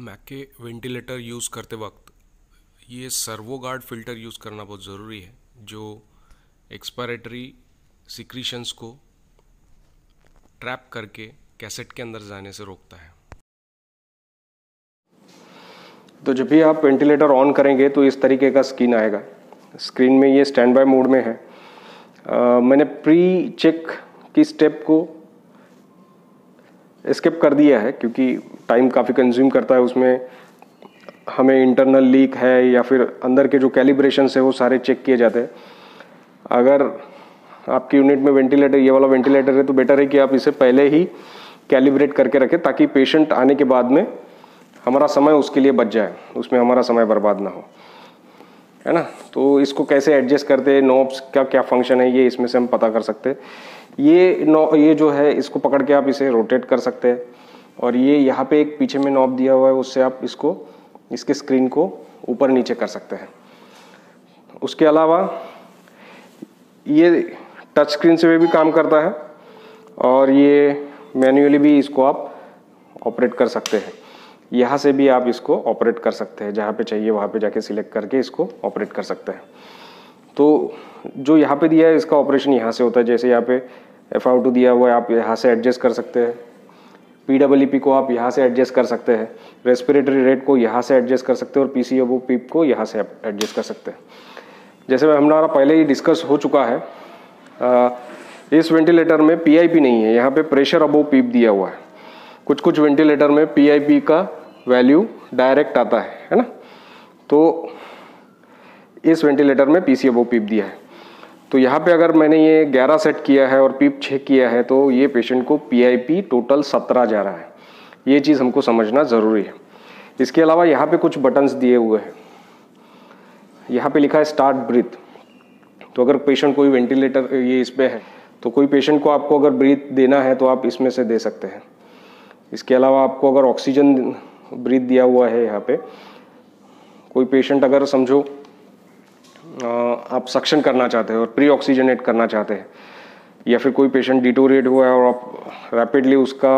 मैके ventilator use करते वक्त ये सर्वो गार्ड फ़िल्टर यूज़ करना बहुत ज़रूरी है जो एक्सपायरेटरी सिक्रीशंस को ट्रैप करके कैसेट के अंदर जाने से रोकता है। तो जब भी आप वेंटिलेटर ऑन करेंगे तो इस तरीके का स्क्रीन आएगा। स्क्रीन में ये स्टैंड बाय मोड में है। मैंने प्री चेक की स्टेप को स्किप कर दिया है क्योंकि टाइम काफ़ी कंज्यूम करता है। उसमें हमें इंटरनल लीक है या फिर अंदर के जो कैलिब्रेशंस है वो सारे चेक किए जाते हैं। अगर आपकी यूनिट में वेंटिलेटर ये वाला वेंटिलेटर है तो बेटर है कि आप इसे पहले ही कैलिब्रेट करके रखें ताकि पेशेंट आने के बाद में हमारा समय उसके लिए बच जाए, उसमें हमारा समय बर्बाद ना हो, है ना। तो इसको कैसे एडजस्ट करते हैं, नॉब्स का क्या फंक्शन है, ये इसमें से हम पता कर सकते हैं। ये जो है इसको पकड़ के आप इसे रोटेट कर सकते हैं और ये यहाँ पे एक पीछे में नॉब दिया हुआ है, उससे आप इसके स्क्रीन को ऊपर नीचे कर सकते हैं। उसके अलावा ये टच स्क्रीन से भी काम करता है और ये मैन्युअली भी इसको आप ऑपरेट कर सकते हैं। यहाँ से भी आप इसको ऑपरेट कर सकते हैं, जहाँ पे चाहिए वहाँ पे जाके सिलेक्ट करके इसको ऑपरेट कर सकते हैं। तो जो यहाँ पे दिया है इसका ऑपरेशन यहाँ से होता है। जैसे यहाँ पे FiO2 दिया हुआ है, आप यहाँ से एडजस्ट कर सकते हैं। PEEP को आप यहाँ से एडजस्ट कर सकते हैं। रेस्पिरेटरी रेट को यहाँ से एडजस्ट कर सकते हैं और PCO PEEP को यहाँ से एडजस्ट कर सकते हैं। जैसे हमारा पहले ही डिस्कस हो चुका है, इस वेंटिलेटर में PIP नहीं है, यहाँ पे प्रेशर अबोव पीप दिया हुआ है। कुछ वेंटिलेटर में PIP का वैल्यू डायरेक्ट आता है ना। तो इस वेंटिलेटर में PC अबोव पीप दिया है। तो यहाँ पे अगर मैंने ये 11 सेट किया है और पीप 6 किया है तो ये पेशेंट को PIP टोटल 17 जा रहा है। ये चीज़ हमको समझना ज़रूरी है। इसके अलावा यहाँ पे कुछ बटन्स दिए हुए हैं। यहाँ पे लिखा है स्टार्ट ब्रीथ। तो अगर पेशेंट कोई वेंटिलेटर ये इस पे है तो कोई पेशेंट को आपको अगर ब्रीथ देना है तो आप इसमें से दे सकते हैं। इसके अलावा आपको अगर ऑक्सीजन ब्रीथ दिया हुआ है, यहाँ पे कोई पेशेंट अगर समझो आप सक्शन करना चाहते हैं और प्री ऑक्सीजनेट करना चाहते हैं, या फिर कोई पेशेंट डिटोरिएट हुआ है और आप रैपिडली उसका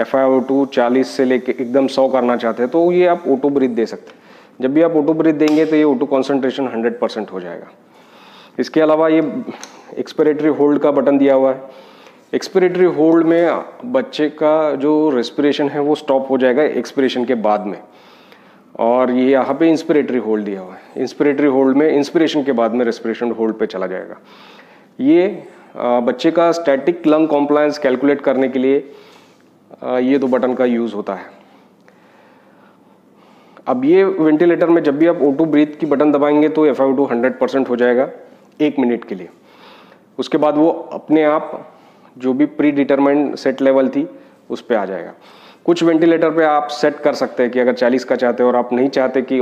FiO2 40 से लेके एकदम 100 करना चाहते हैं तो ये आप ऑटो ब्रीथ दे सकते हैं। जब भी आप ऑटो ब्रीथ देंगे तो ये ऑटो कॉन्सेंट्रेशन 100% हो जाएगा। इसके अलावा ये एक्सपिरेटरी होल्ड का बटन दिया हुआ है। एक्सपिरेटरी होल्ड में बच्चे का जो रेस्पिरेशन है वो स्टॉप हो जाएगा एक्सपिरेशन के बाद में, और ये यहाँ पे इंस्पिरेटरी होल्ड दिया हुआ है। इंस्पिरेटरी होल्ड में इंस्पिरेशन के बाद में रेस्पिरेशन होल्ड पे चला जाएगा। ये बच्चे का स्टैटिक लंग कॉम्प्लायंस कैलकुलेट करने के लिए ये दो बटन का यूज़ होता है। अब ये वेंटिलेटर में जब भी आप O2 ब्रीथ की बटन दबाएंगे तो FiO2 100% हो जाएगा 1 मिनट के लिए। उसके बाद वो अपने आप जो भी प्री डिटरमाइंड सेट लेवल थी उस पे आ जाएगा। कुछ वेंटिलेटर पे आप सेट कर सकते हैं कि अगर 40 का चाहते हो और आप नहीं चाहते कि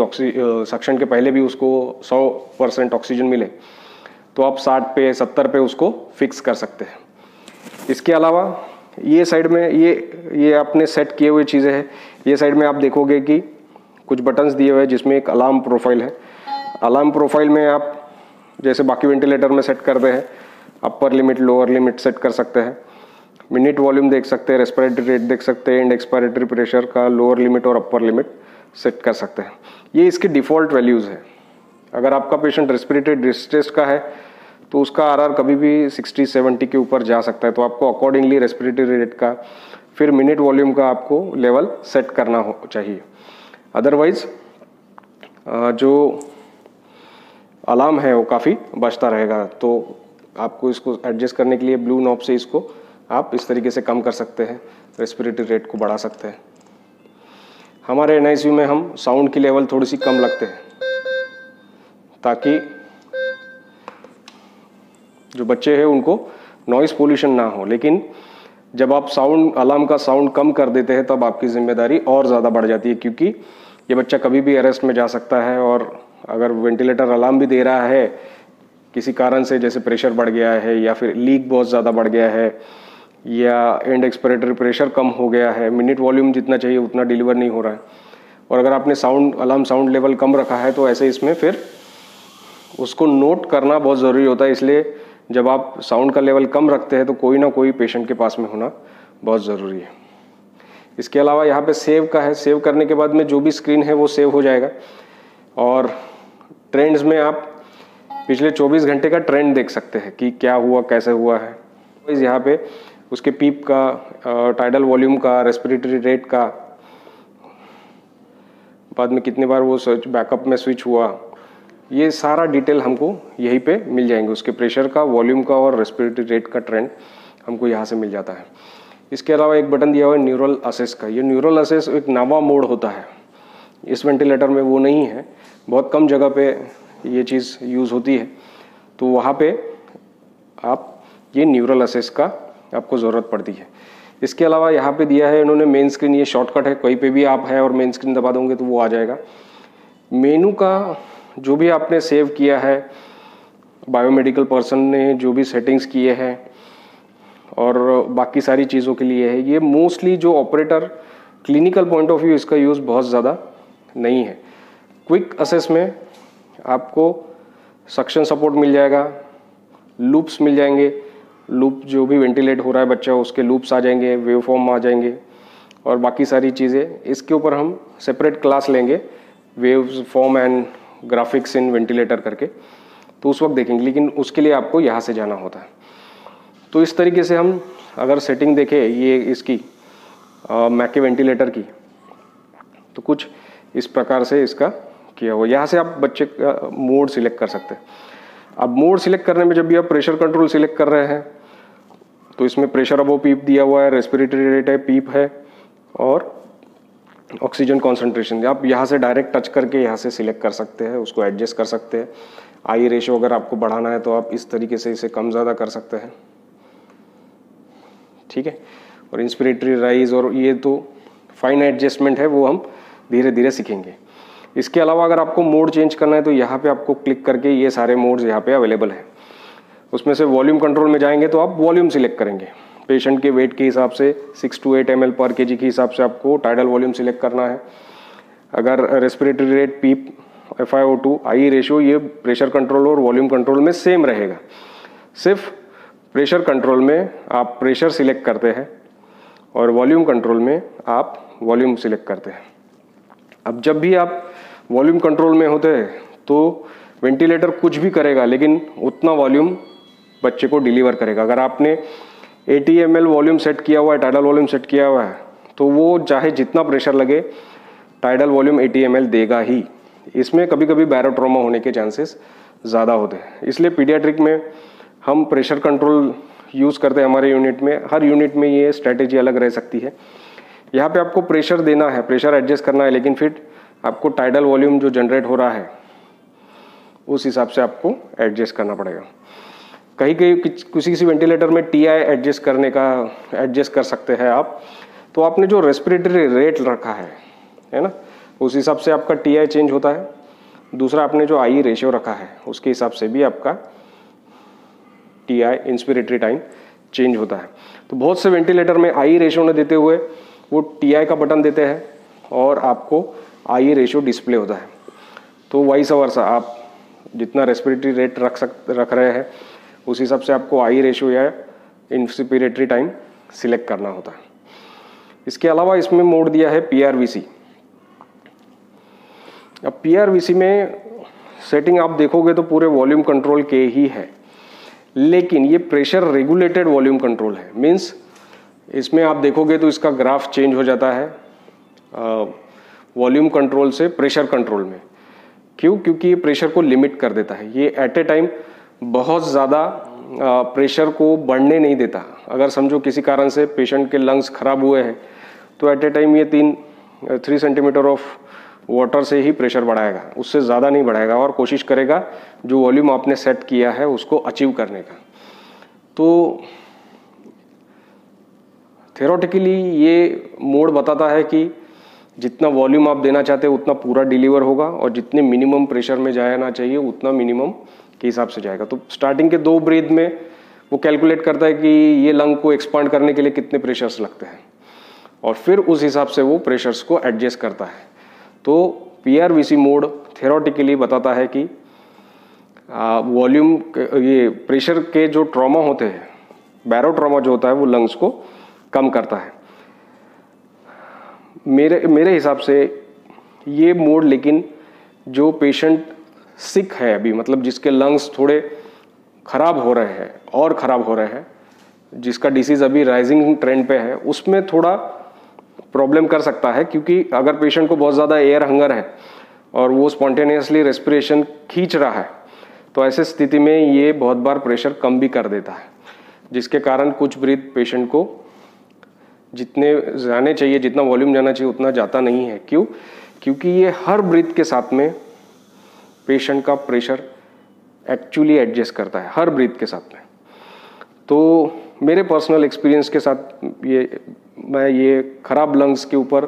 सक्शन के पहले भी उसको 100% ऑक्सीजन मिले तो आप 60 पे 70 पे उसको फिक्स कर सकते हैं। इसके अलावा ये साइड में ये आपने सेट किए हुए चीज़ें हैं। ये साइड में आप देखोगे कि कुछ बटन्स दिए हुए हैं जिसमें एक अलार्म प्रोफाइल है। अलार्म प्रोफाइल में आप जैसे बाकी वेंटिलेटर में सेट करते हैं, upper limit lower limit set कर सकते हैं। मिनट वॉल्यूम देख सकते हैं, रेस्पिरेटरी रेट देख सकते हैं, एंड एक्सपायरेटरी प्रेशर का लोअर लिमिट और अपर लिमिट सेट कर सकते हैं। ये इसके डिफ़ॉल्ट वैल्यूज़ है। अगर आपका पेशेंट रेस्पिरेटरी डिस्ट्रेस का है तो उसका RR कभी भी 60-70 के ऊपर जा सकता है। तो आपको अकॉर्डिंगली रेस्पिरेटरी रेट का फिर मिनट वॉल्यूम का आपको लेवल सेट करना हो चाहिए। अदरवाइज जो अलार्म है वो काफ़ी बचता रहेगा। तो आपको इसको एडजस्ट करने के लिए ब्लू नॉब से इसको आप इस तरीके से कम कर सकते हैं, रेस्पिरेटरी रेट को बढ़ा सकते हैं। हमारे NICU में हम साउंड की लेवल थोड़ी सी कम लगते हैं ताकि जो बच्चे हैं उनको नॉइस पोल्यूशन ना हो। लेकिन जब आप अलार्म का साउंड कम कर देते हैं तब आपकी जिम्मेदारी और ज़्यादा बढ़ जाती है, क्योंकि ये बच्चा कभी भी अरेस्ट में जा सकता है। और अगर वेंटिलेटर अलार्म भी दे रहा है किसी कारण से, जैसे प्रेशर बढ़ गया है या फिर लीक बहुत ज़्यादा बढ़ गया है या एंड एक्सपिरेटरी प्रेशर कम हो गया है, मिनट वॉल्यूम जितना चाहिए उतना डिलीवर नहीं हो रहा है, और अगर आपने अलार्म साउंड लेवल कम रखा है तो ऐसे इसमें फिर उसको नोट करना बहुत ज़रूरी होता है। इसलिए जब आप साउंड का लेवल कम रखते हैं तो कोई ना कोई पेशेंट के पास में होना बहुत ज़रूरी है। इसके अलावा यहाँ पे सेव का है, सेव करने के बाद में जो भी स्क्रीन है वो सेव हो जाएगा। और ट्रेंड्स में आप पिछले 24 घंटे का ट्रेंड देख सकते हैं कि क्या हुआ, कैसे हुआ है। यहाँ पे उसके पीप का, टाइडल वॉल्यूम का, रेस्पिरेटरी रेट का, बाद में कितने बार वो बैकअप में स्विच हुआ, ये सारा डिटेल हमको यहीं पे मिल जाएंगे। उसके प्रेशर का, वॉल्यूम का और रेस्पिरेटरी रेट का ट्रेंड हमको यहाँ से मिल जाता है। इसके अलावा एक बटन दिया हुआ है न्यूरल असेस का। ये न्यूरल असेस एक नवा मोड होता है, इस वेंटिलेटर में वो नहीं है, बहुत कम जगह पे ये चीज़ यूज़ होती है। तो वहाँ पे आप ये न्यूरल असेस का आपको ज़रूरत पड़ती है। इसके अलावा यहाँ पे दिया है इन्होंने मेन स्क्रीन, ये शॉर्टकट है, कहीं पे भी आप है और मेन स्क्रीन दबा दोगे तो वो आ जाएगा। मेनू का जो भी आपने सेव किया है, बायोमेडिकल पर्सन ने जो भी सेटिंग्स किए हैं और बाकी सारी चीज़ों के लिए है, ये मोस्टली जो operator clinical point of view इसका यूज़ बहुत ज़्यादा नहीं है। क्विक असेस में आपको सक्शन सपोर्ट मिल जाएगा, लूप्स मिल जाएंगे, लूप जो भी वेंटिलेट हो रहा है बच्चा उसके लूप्स आ जाएंगे, वेव फॉर्म आ जाएंगे और बाकी सारी चीज़ें। इसके ऊपर हम सेपरेट क्लास लेंगे, waves form and graphics in ventilator करके, तो उस वक्त देखेंगे, लेकिन उसके लिए आपको यहाँ से जाना होता है। तो इस तरीके से हम अगर सेटिंग देखें ये इसकी मैके वेंटिलेटर की, तो कुछ इस प्रकार से इसका किया हुआ। यहाँ से आप बच्चे का मोड सिलेक्ट कर सकते हैं। अब मोड सिलेक्ट करने में जब भी आप प्रेशर कंट्रोल सिलेक्ट कर रहे हैं तो इसमें प्रेशर अबव पीप दिया हुआ है, रेस्पिरेटरी रेट है, पीप है और ऑक्सीजन कॉन्सेंट्रेशन। आप यहाँ से डायरेक्ट टच करके यहाँ से सिलेक्ट कर सकते हैं, उसको एडजस्ट कर सकते हैं। आई रेशो अगर आपको बढ़ाना है तो आप इस तरीके से इसे कम ज़्यादा कर सकते हैं, ठीक है। और इंस्पिरेटरी राइज और ये तो फाइन एडजस्टमेंट है, वो हम धीरे धीरे सीखेंगे। इसके अलावा अगर आपको मोड चेंज करना है तो यहाँ पे आपको क्लिक करके ये सारे मोड्स यहाँ पे अवेलेबल हैं। उसमें से वॉल्यूम कंट्रोल में जाएंगे तो आप वॉल्यूम सिलेक्ट करेंगे, पेशेंट के वेट के हिसाब से 6 to 8 ml पर kg के हिसाब से आपको टाइडल वॉल्यूम सिलेक्ट करना है। अगर respiratory rate, PEEP, FiO2, I ratio, ये प्रेशर कंट्रोल और वॉल्यूम कंट्रोल में सेम रहेगा। सिर्फ प्रेशर कंट्रोल में आप प्रेशर सिलेक्ट करते हैं और वॉल्यूम कंट्रोल में आप वॉल्यूम सिलेक्ट करते हैं। अब जब भी आप वॉल्यूम कंट्रोल में होते हैं तो वेंटिलेटर कुछ भी करेगा लेकिन उतना वॉल्यूम बच्चे को डिलीवर करेगा। अगर आपने 80 ml वॉल्यूम सेट किया हुआ है, टाइडल वॉल्यूम सेट किया हुआ है, तो वो चाहे जितना प्रेशर लगे टाइडल वॉल्यूम 80 ml देगा ही। इसमें कभी कभी बैरोट्रोमा होने के चांसेस ज़्यादा होते हैं, इसलिए पीडियाट्रिक में हम प्रेशर कंट्रोल यूज़ करते हैं हमारे यूनिट में। हर यूनिट में ये स्ट्रैटेजी अलग रह सकती है। यहाँ पे आपको प्रेशर देना है, प्रेशर एडजस्ट करना है, लेकिन फिर आपको टाइडल वॉल्यूम जो जनरेट हो रहा है उस हिसाब से आपको एडजस्ट करना पड़ेगा। कहीं कहीं किसी वेंटिलेटर में TI एडजस्ट कर सकते हैं आप। तो आपने जो रेस्पिरेटरी रेट रखा है ना, उस हिसाब से आपका TI चेंज होता है। दूसरा आपने जो आई रेशियो रखा है उसके हिसाब से भी आपका TI इंस्पिरेटरी टाइम चेंज होता है। तो बहुत से वेंटिलेटर में आई रेशियो न देते हुए वो TI का बटन देते हैं और आपको आई रेशियो डिस्प्ले होता है। तो वाइस वर्सा आप जितना रेस्पिरेटरी रेट रख रहे हैं उस हिसाब से आपको आई रेशियो या इंस्पिरेटरी टाइम सिलेक्ट करना होता है। इसके अलावा इसमें मोड दिया है PRVC। अब PRVC में सेटिंग आप देखोगे तो पूरे वॉल्यूम कंट्रोल के ही है, लेकिन ये प्रेशर रेगुलेटेड वॉल्यूम कंट्रोल है। मीन्स इसमें आप देखोगे तो इसका ग्राफ चेंज हो जाता है वॉल्यूम कंट्रोल से प्रेशर कंट्रोल में। क्यों? क्योंकि ये प्रेशर को लिमिट कर देता है। ये एट ए टाइम बहुत ज़्यादा प्रेशर को बढ़ने नहीं देता। अगर समझो किसी कारण से पेशेंट के लंग्स खराब हुए हैं तो एट ए टाइम ये 3 सेंटीमीटर ऑफ वाटर से ही प्रेशर बढ़ाएगा, उससे ज़्यादा नहीं बढ़ाएगा और कोशिश करेगा जो वॉल्यूम आपने सेट किया है उसको अचीव करने का। तो थ्योरेटिकली ये मोड बताता है कि जितना वॉल्यूम आप देना चाहते हैं उतना पूरा डिलीवर होगा और जितने मिनिमम प्रेशर में जाना चाहिए उतना मिनिमम के हिसाब से जाएगा। तो स्टार्टिंग के 2 ब्रीथ में वो कैलकुलेट करता है कि ये लंग को एक्सपांड करने के लिए कितने प्रेशर्स लगते हैं और फिर उस हिसाब से वो प्रेशर्स को एडजस्ट करता है। तो PRVC मोड थ्योरेटिकली बताता है कि वॉल्यूम ये प्रेशर के जो ट्रॉमा होते हैं, बैरो ट्रॉमा जो होता है वो लंग्स को कम करता है। मेरे हिसाब से ये मोड, लेकिन जो पेशेंट सिक है अभी, मतलब जिसके लंग्स थोड़े ख़राब हो रहे हैं और ख़राब हो रहे हैं, जिसका डिसीज़ अभी राइजिंग ट्रेंड पे है, उसमें थोड़ा प्रॉब्लम कर सकता है। क्योंकि अगर पेशेंट को बहुत ज़्यादा एयर हंगर है और वो स्पॉन्टेनियसली रेस्पिरेशन खींच रहा है, तो ऐसे स्थिति में ये बहुत बार प्रेशर कम भी कर देता है, जिसके कारण कुछ ब्रीथ पेशेंट को जितने जाने चाहिए, जितना वॉल्यूम जाना चाहिए उतना जाता नहीं है। क्यों? क्योंकि ये हर ब्रीथ के साथ में पेशेंट का प्रेशर एक्चुअली एडजस्ट करता है, हर ब्रीथ के साथ में। तो मेरे पर्सनल एक्सपीरियंस के साथ मैं ये ख़राब लंग्स के ऊपर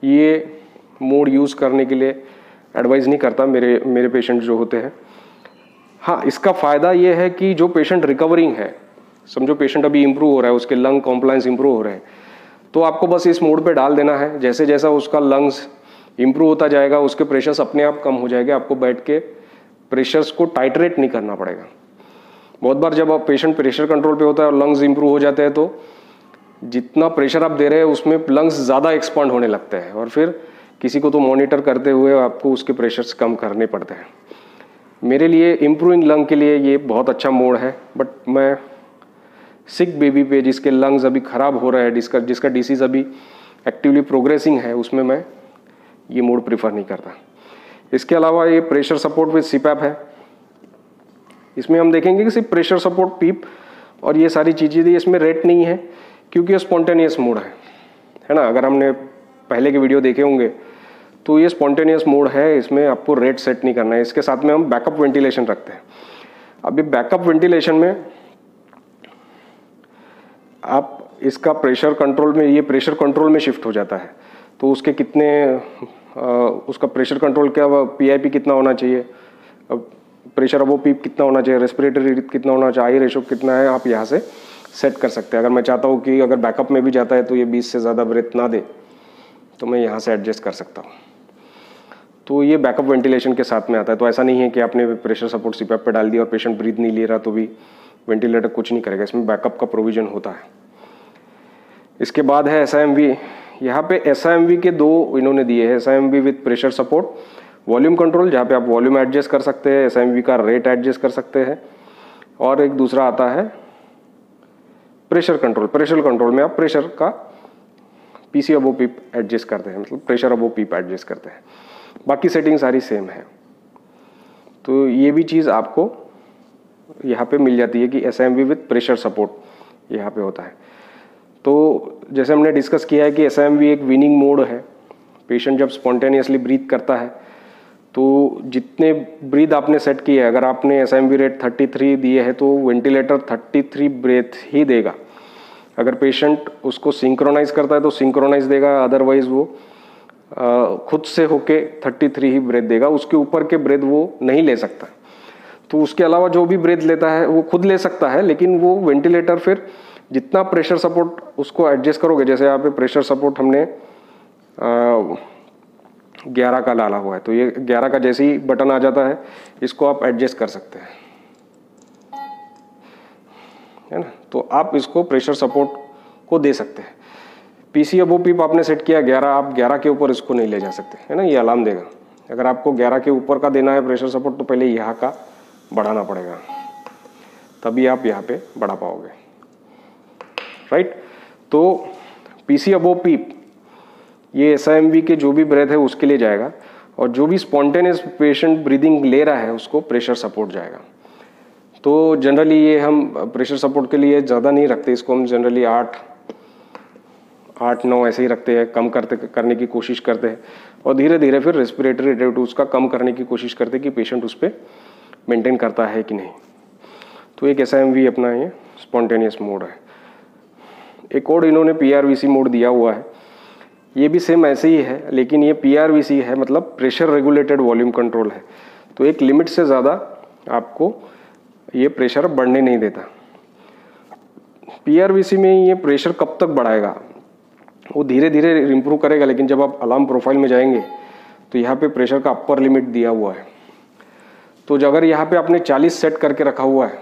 ये मोड यूज़ करने के लिए एडवाइज़ नहीं करता मेरे पेशेंट जो होते हैं। हाँ, इसका फ़ायदा ये है कि जो पेशेंट रिकवरिंग है, समझो पेशेंट अभी इम्प्रूव हो रहा है, उसके लंग कॉम्प्लायंस इम्प्रूव हो रहे हैं, तो आपको बस इस मोड पे डाल देना है। जैसे जैसा उसका लंग्स इम्प्रूव होता जाएगा, उसके प्रेशर्स अपने आप कम हो जाएंगे। आपको बैठ के प्रेशर्स को टाइट्रेट नहीं करना पड़ेगा। बहुत बार जब आप पेशेंट प्रेशर कंट्रोल पे होता है और लंग्स इम्प्रूव हो जाते हैं, तो जितना प्रेशर आप दे रहे हैं उसमें लंग्स ज़्यादा एक्सपांड होने लगते हैं, और फिर किसी को तो मॉनिटर करते हुए आपको उसके प्रेशर्स कम करने पड़ते हैं। मेरे लिए इम्प्रूविंग लंग के लिए ये बहुत अच्छा मोड है, बट मैं सिक बेबी पे, जिसके लंग्स अभी ख़राब हो रहे हैं, जिसका डिसीज़ अभी एक्टिवली प्रोग्रेसिंग है, उसमें मैं ये मोड प्रीफर नहीं करता। इसके अलावा ये प्रेशर सपोर्ट विद सीपैप है। इसमें हम देखेंगे कि सिर्फ प्रेशर सपोर्ट, पीप और ये सारी चीज़ें दी, इसमें रेट नहीं है क्योंकि ये स्पॉन्टेनियस मोड है ना। अगर हमने पहले के वीडियो देखे होंगे तो ये स्पॉन्टेनियस मोड है, इसमें आपको रेट सेट नहीं करना है। इसके साथ में हम बैकअप वेंटिलेशन रखते हैं। अभी बैकअप वेंटिलेशन में आप इसका प्रेशर कंट्रोल में, ये प्रेशर कंट्रोल में शिफ्ट हो जाता है, तो उसके उसका प्रेशर कंट्रोल क्या, PIP कितना होना चाहिए, प्रेशर अबो पीप कितना होना चाहिए, रेस्पिरेटरी कितना होना चाहिए, आई रेशो कितना है, आप यहाँ से सेट कर सकते हैं। अगर मैं चाहता हूँ कि अगर बैकअप में भी जाता है तो ये 20 से ज़्यादा ब्रेथ ना दे, तो मैं यहाँ से एडजस्ट कर सकता हूँ। तो ये बैकअप वेंटिलेशन के साथ में आता है। तो ऐसा नहीं है कि आपने प्रेशर सपोर्ट सीपैप पे डाल दिया और पेशेंट ब्रीथ नहीं ले रहा तो भी वेंटिलेटर कुछ नहीं करेगा, इसमें बैकअप का प्रोविजन होता है। इसके बाद है SIMV। यहाँ पे SIMV के 2 इन्होंने दिए हैं, SIMV with pressure support, volume control, जहाँ पे आप वॉल्यूम एडजस्ट कर सकते हैं, SIMV का रेट एडजस्ट कर सकते हैं, और एक दूसरा आता है प्रेशर कंट्रोल। प्रेशर कंट्रोल में आप प्रेशर का PC अबो पीप एडजस्ट करते हैं, मतलब प्रेशर अबो पीप एडजस्ट करते हैं। बाकी सेटिंग सारी सेम है। तो ये भी चीज़ आपको यहाँ पे मिल जाती है कि SIMV विद प्रेशर सपोर्ट यहाँ पे होता है। तो जैसे हमने डिस्कस किया है कि SIMV एक विनिंग मोड है। पेशेंट जब स्पॉन्टेनियसली ब्रीथ करता है तो जितने ब्रीथ आपने सेट किए, अगर आपने SIMV रेट 33 दिए है तो वेंटिलेटर 33 ब्रेथ ही देगा। अगर पेशेंट उसको सिंक्रोनाइज करता है तो सिंक्रोनाइज देगा, अदरवाइज वो खुद से होके 33 ही ब्रेथ देगा, उसके ऊपर के ब्रेथ वो नहीं ले सकता। तो उसके अलावा जो भी ब्रेथ लेता है वो खुद ले सकता है, लेकिन वो वेंटिलेटर फिर जितना प्रेशर सपोर्ट उसको एडजस्ट करोगे, जैसे यहाँ पे प्रेशर सपोर्ट हमने 11 का डाला हुआ है, तो ये 11 का जैसे ही बटन आ जाता है इसको आप एडजस्ट कर सकते हैं, है ना। तो आप इसको प्रेशर सपोर्ट को दे सकते हैं। PC अबो पीप आपने सेट किया 11, आप 11 के ऊपर इसको नहीं ले जा सकते, है ना, ये अलार्म देगा। अगर आपको 11 के ऊपर का देना है प्रेशर सपोर्ट तो पहले यहाँ का बढ़ाना पड़ेगा, तभी आप यहाँ पे बढ़ा पाओगे, राइट। तो PC अबो पीप ये SIMV के जो भी ब्रेथ है उसके लिए जाएगा, और जो भी स्पॉन्टेनियस पेशेंट ब्रीदिंग ले रहा है उसको प्रेशर सपोर्ट जाएगा। तो जनरली ये हम प्रेशर सपोर्ट के लिए ज़्यादा नहीं रखते, इसको हम जनरली 8-9 ऐसे ही रखते हैं, कम करने की कोशिश करते हैं, और धीरे धीरे फिर रेस्पिरेटरी रेट उसका कम करने की कोशिश करते हैं कि पेशेंट उस पर मेंटेन करता है कि नहीं। तो एक SIMV अपना ये स्पॉन्टेनियस मोड है। एक और इन्होंने PRVC मोड दिया हुआ है, ये भी सेम ऐसे ही है, लेकिन ये PRVC है, मतलब प्रेशर रेगुलेटेड वॉल्यूम कंट्रोल है। तो एक लिमिट से ज़्यादा आपको ये प्रेशर बढ़ने नहीं देता। PRVC में ये प्रेशर कब तक बढ़ाएगा, वो धीरे धीरे इम्प्रूव करेगा, लेकिन जब आप अलार्म प्रोफाइल में जाएंगे तो यहाँ पे प्रेशर का अपर लिमिट दिया हुआ है। तो अगर यहाँ पे आपने 40 सेट करके रखा हुआ है,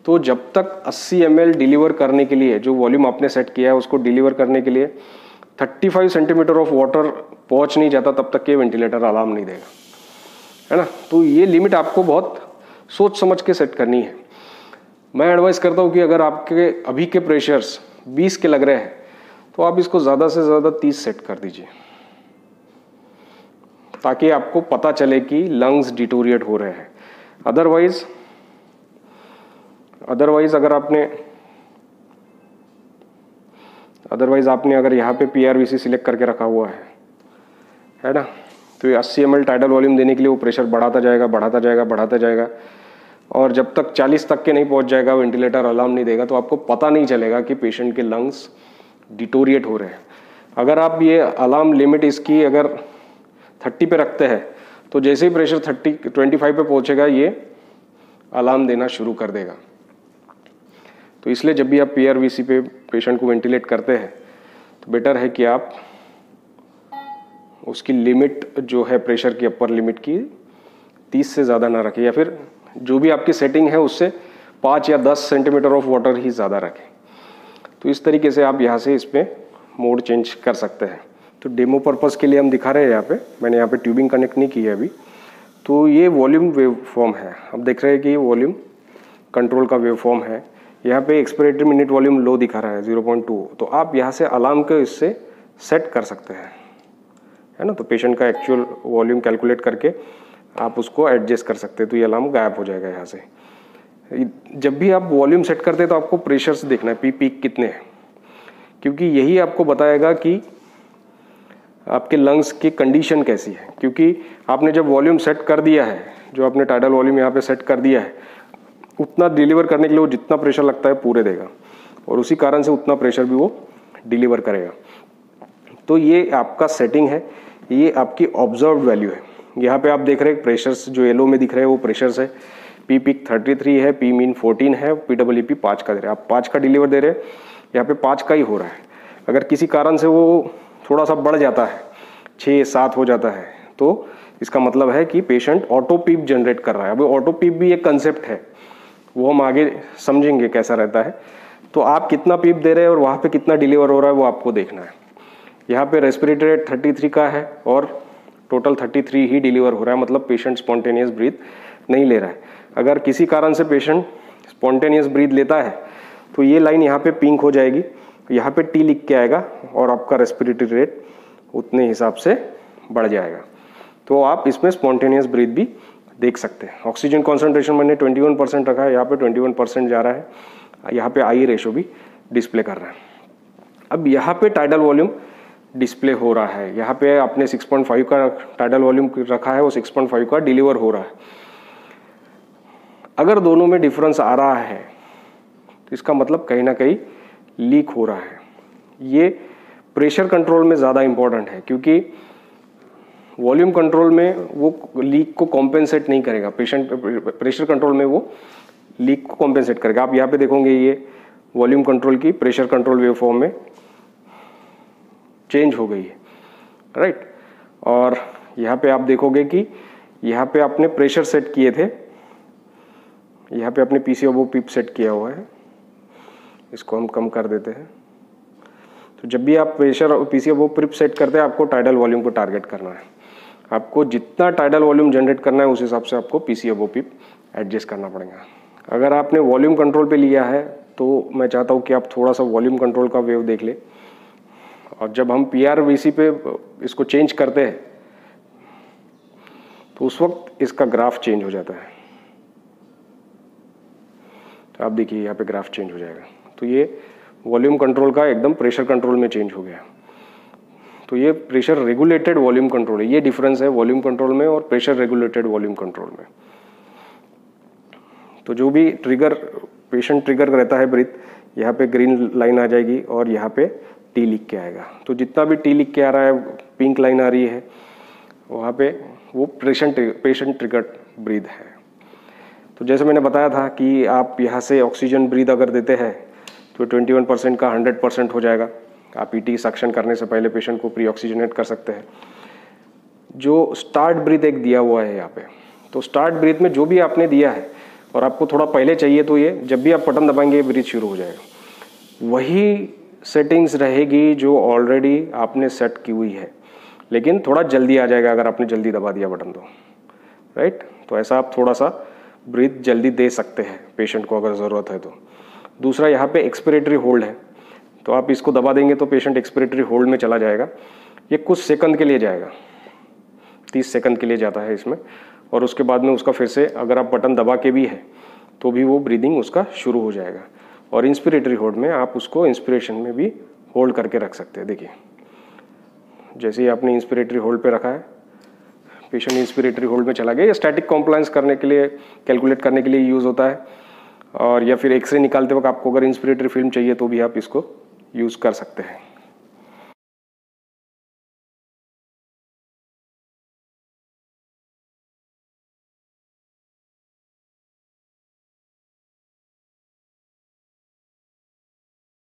तो जब तक 80 ml डिलीवर करने के लिए, जो वॉल्यूम आपने सेट किया है उसको डिलीवर करने के लिए 35 सेंटीमीटर ऑफ वाटर पहुंच नहीं जाता तब तक ये वेंटिलेटर अलार्म नहीं देगा, है ना। तो ये लिमिट आपको बहुत सोच समझ के सेट करनी है। मैं एडवाइस करता हूँ कि अगर आपके अभी के प्रेशर्स 20 के लग रहे हैं तो आप इसको ज़्यादा से ज़्यादा 30 सेट कर दीजिए, ताकि आपको पता चले कि लंग्स डिटोरिएट हो रहे हैं। अदरवाइज आपने अगर यहाँ पे PRVC सिलेक्ट करके रखा हुआ है ना, तो ये 80 ml टाइडल वॉल्यूम देने के लिए वो प्रेशर बढ़ाता जाएगा, और जब तक 40 तक के नहीं पहुंच जाएगा वेंटिलेटर अलार्म नहीं देगा, तो आपको पता नहीं चलेगा कि पेशेंट के लंग्स डिटोरिएट हो रहे हैं। अगर आप ये अलार्म लिमिट इसकी अगर 30 पे रखते हैं तो जैसे ही प्रेशर 25 पे पहुंचेगा ये अलार्म देना शुरू कर देगा। तो इसलिए जब भी आप PRVC पे पेशेंट को वेंटिलेट करते हैं तो बेटर है कि आप उसकी लिमिट जो है प्रेशर की अपर लिमिट की 30 से ज़्यादा ना रखें, या फिर जो भी आपकी सेटिंग है उससे 5 या 10 सेंटीमीटर ऑफ वाटर ही ज़्यादा रखें। तो इस तरीके से आप यहाँ से इसमें मोड चेंज कर सकते हैं। तो डेमो पर्पज़ के लिए हम दिखा रहे हैं, यहाँ पे मैंने यहाँ पे ट्यूबिंग कनेक्ट नहीं की है अभी। तो ये वॉल्यूम वेव फॉर्म है, अब देख रहे हैं कि ये वॉल्यूम कंट्रोल का वेव फॉर्म है। यहाँ पे एक्सपिरेटरी मिनट वॉल्यूम लो दिखा रहा है 0.2, तो आप यहाँ से अलार्म को इससे सेट कर सकते हैं, है ना। तो पेशेंट का एक्चुअल वॉल्यूम कैलकुलेट करके आप उसको एडजस्ट कर सकते हैं, तो ये अलार्म गायब हो जाएगा यहाँ से। जब भी आप वॉल्यूम सेट करते हैं तो आपको प्रेशर्स देखना है, पीक कितने हैं, क्योंकि यही आपको बताएगा कि आपके लंग्स की कंडीशन कैसी है। क्योंकि आपने जब वॉल्यूम सेट कर दिया है, जो आपने टाइडल वॉल्यूम यहाँ पे सेट कर दिया है, उतना डिलीवर करने के लिए वो जितना प्रेशर लगता है पूरे देगा, और उसी कारण से उतना प्रेशर भी वो डिलीवर करेगा। तो ये आपका सेटिंग है, ये आपकी ऑब्जर्व्ड वैल्यू है। यहाँ पे आप देख रहे हैं प्रेशर्स जो येलो में दिख रहे हैं वो प्रेशर्स है। पी पिक 33 है, पी मीन 14 है, PWP 5 का दे रहे हैं। आप 5 का डिलीवर दे रहे हैं, यहाँ पे 5 का ही हो रहा है। अगर किसी कारण से वो थोड़ा सा बढ़ जाता है, 6-7 हो जाता है, तो इसका मतलब है कि पेशेंट ऑटो पीप जनरेट कर रहा है। अब ऑटो पीप भी एक कंसेप्ट है, वो हम आगे समझेंगे कैसा रहता है। तो आप कितना पीप दे रहे हैं और वहाँ पे कितना डिलीवर हो रहा है वो आपको देखना है। यहाँ पे रेस्पिरेटरी रेट 33 का है और टोटल 33 ही डिलीवर हो रहा है, मतलब पेशेंट स्पॉन्टेनियस ब्रीथ नहीं ले रहा है। अगर किसी कारण से पेशेंट स्पॉन्टेनियस ब्रीथ लेता है तो ये लाइन यहाँ पे पिंक हो जाएगी, यहाँ पे T लिख के आएगा और आपका रेस्पिरेटरी रेट उतने हिसाब से बढ़ जाएगा। तो आप इसमें स्पॉन्टेनियस ब्रीथ भी देख सकते हैं। ऑक्सीजन कॉन्सेंट्रेशन मैंने 21% रखा है, यहाँ पे 21% जा रहा है। यहाँ पे आई रेशो भी डिस्प्ले कर रहा है। अब यहाँ पे टाइडल वॉल्यूम डिस्प्ले हो रहा है, यहाँ पे आपने 6.5 का टाइडल वॉल्यूम रखा है, वो 6.5 का डिलीवर हो रहा है। अगर दोनों में डिफरेंस आ रहा है तो इसका मतलब कहीं ना कहीं लीक हो रहा है। ये प्रेशर कंट्रोल में ज़्यादा इंपॉर्टेंट है, क्योंकि वॉल्यूम कंट्रोल में वो लीक को कॉम्पेंसेट नहीं करेगा, प्रेशर कंट्रोल में वो लीक को कॉम्पेंसेट करेगा। आप यहाँ पे देखोगे ये वॉल्यूम कंट्रोल की प्रेशर कंट्रोल वेव फॉर्म में चेंज हो गई है, राइट। और यहाँ पे आप देखोगे कि यहाँ पे आपने प्रेशर सेट किए थे, यहाँ पे आपने PC अबोव पिप सेट किया हुआ है, इसको हम कम कर देते हैं। तो जब भी आप प्रेशर और PC अबोव पिप सेट करते हैं, आपको टाइडल वॉल्यूम को टारगेट करना है। आपको जितना टाइडल वॉल्यूम जनरेट करना है उस हिसाब से आपको PC अबोव पिप एडजस्ट करना पड़ेगा। अगर आपने वॉल्यूम कंट्रोल पे लिया है तो मैं चाहता हूँ कि आप थोड़ा सा वॉल्यूम कंट्रोल का वेव देख ले, और जब हम PRVC पे इसको चेंज करते हैं तो उस वक्त इसका ग्राफ चेंज हो जाता है। तो आप देखिए यहाँ पे ग्राफ चेंज हो जाएगा। तो ये वॉल्यूम कंट्रोल का एकदम प्रेशर कंट्रोल में चेंज हो गया। तो ये प्रेशर रेगुलेटेड वॉल्यूम कंट्रोल है, ये डिफरेंस है वॉल्यूम कंट्रोल में और प्रेशर रेगुलेटेड वॉल्यूम कंट्रोल में। तो जो भी ट्रिगर पेशेंट ट्रिगर रहता है ब्रीथ, यहाँ पे ग्रीन लाइन आ जाएगी और यहाँ पे T लिख के आएगा। तो जितना भी T लिख के आ रहा है, पिंक लाइन आ रही है, वहाँ पे वो पेशेंट ट्रिगर्ड ब्रीथ है। तो जैसे मैंने बताया था कि आप यहाँ से ऑक्सीजन ब्रीथ अगर देते हैं तो 21% का 100% हो जाएगा। आप ET सक्शन करने से पहले पेशेंट को प्री ऑक्सीजनेट कर सकते हैं। जो स्टार्ट ब्रीथ एक दिया हुआ है यहाँ पे, तो स्टार्ट ब्रीथ में जो भी आपने दिया है और आपको थोड़ा पहले चाहिए, तो ये जब भी आप बटन दबाएंगे ब्रीथ शुरू हो जाएगा। वही सेटिंग्स रहेगी जो ऑलरेडी आपने सेट की हुई है, लेकिन थोड़ा जल्दी आ जाएगा अगर आपने जल्दी दबा दिया बटन तो, राइट। तो ऐसा आप थोड़ा सा ब्रीथ जल्दी दे सकते हैं पेशेंट को अगर ज़रूरत है तो। दूसरा, यहाँ पे एक्सपिरेटरी होल्ड है, तो आप इसको दबा देंगे तो पेशेंट एक्सपिरेटरी होल्ड में चला जाएगा। ये कुछ सेकंड के लिए जाएगा, 30 सेकंड के लिए जाता है इसमें, और उसके बाद में उसका फिर से अगर आप बटन दबा के भी है तो भी वो ब्रीदिंग उसका शुरू हो जाएगा। और इंस्पिरेटरी होल्ड में आप उसको इंस्पिरेशन में भी होल्ड करके रख सकते हैं। देखिए, जैसे ही आपने इंस्पिरेटरी होल्ड पे रखा है, पेशेंट इंस्पिरेटरी होल्ड में चला गया। ये स्टैटिक कॉम्प्लायंस करने के लिए, कैलकुलेट करने के लिए यूज़ होता है, और या फिर एक्सरे निकालते वक्त आपको अगर इंस्पिरेटरी फिल्म चाहिए तो भी आप इसको यूज़ कर सकते हैं।